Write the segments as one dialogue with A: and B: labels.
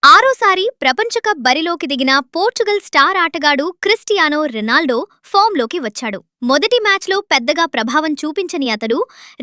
A: ఆరోసారి ప్రపంచకప్ బరిలోకి దిగిన Portugal star ఆటగాడు క్రిస్టియానో రొనాల్డో ఫామ్లోకి వచ్చాడు. మొదటి మ్యాచ్లో పెద్దగా ప్రభావం చూపించని అతడు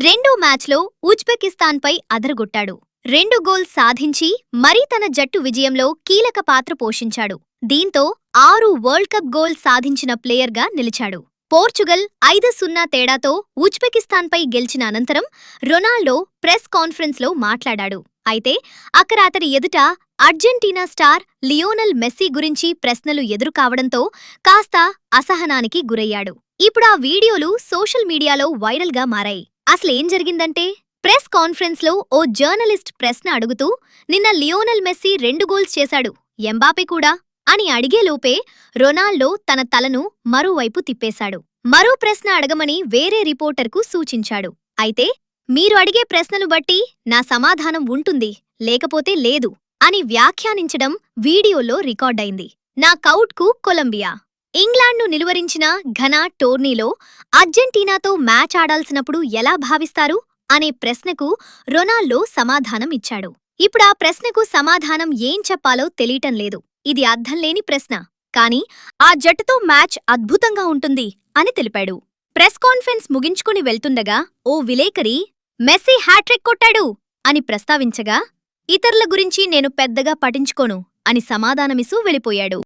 A: రెండో మ్యాచ్లో ఉజ్బెకిస్తాన్పై అదరగొట్టాడు. 2 గోల్స్ సాధించి మరీ తన జట్టు విజయంలో కీలక పాత్ర పోషించాడు. దీంతో 6 వరల్డ్ కప్ గోల్స్ సాధించిన ప్లేయర్గా నిలిచాడు. పోర్చుగల్ 5-0 తేడాతో ఉజ్బెకిస్తాన్పై గెలిచిన అనంతరం రొనాల్డో ప్రెస్ కాన్ఫరెన్స్లో మాట్లాడాడు. అయితే అక్కడ అతడి ఎదుట అర్జెంటీనా స్టార్ లియోనెల్ మెస్సీ గురించి ప్రశ్నలు ఎదురుకావడంతో కాస్త అసహనానికి గురయ్యాడు. ఇప్పుడు ఆ వీడియోలు సోషల్ మీడియాలో వైరల్గా మారాయి. అసలేం జరిగిందంటే, ప్రెస్ కాన్ఫరెన్స్లో ఓ జర్నలిస్ట్ ప్రశ్న అడుగుతూ, నిన్న లియోనెల్ మెస్సీ 2 గోల్స్ చేశాడు, ఎంబాపే కూడా అని అడిగేలోపే రొనాల్డో తన తలను మరోవైపు తిప్పేశాడు. మరో ప్రశ్న అడగమని వేరే రిపోర్టర్కు సూచించాడు. అయితే మీరు అడిగే ప్రశ్నను బట్టి నా సమాధానం ఉంటుంది, లేకపోతే లేదు అని వ్యాఖ్యానించడం వీడియోలో రికార్డైంది. నా కౌట్కు కొలంబియా, ఇంగ్లాండ్ను నిలువరించిన ఘనా టోర్నీలో అర్జెంటీనాతో మ్యాచ్ ఆడాల్సినప్పుడు ఎలా భావిస్తారు అనే ప్రశ్నకు రొనాల్డో సమాధానం ఇచ్చాడు. ఇప్పుడా ప్రశ్నకు సమాధానం ఏం చెప్పాలో తెలియటం లేదు. ఇది అర్థంలేని ప్రశ్న, కానీ ఆ జట్టుతో మ్యాచ్ అద్భుతంగా ఉంటుంది అని తెలిపాడు. ప్రెస్ కాన్ఫరెన్స్ ముగించుకుని వెళ్తుండగా ఓ విలేకరి మెస్సీ హ్యాట్రిక్ కొట్టాడు అని ప్రస్తావించగా, ఇతరుల గురించి నేను పెద్దగా పట్టించుకోను అని సమాధానమిస్తూ వెళ్ళిపోయాడు.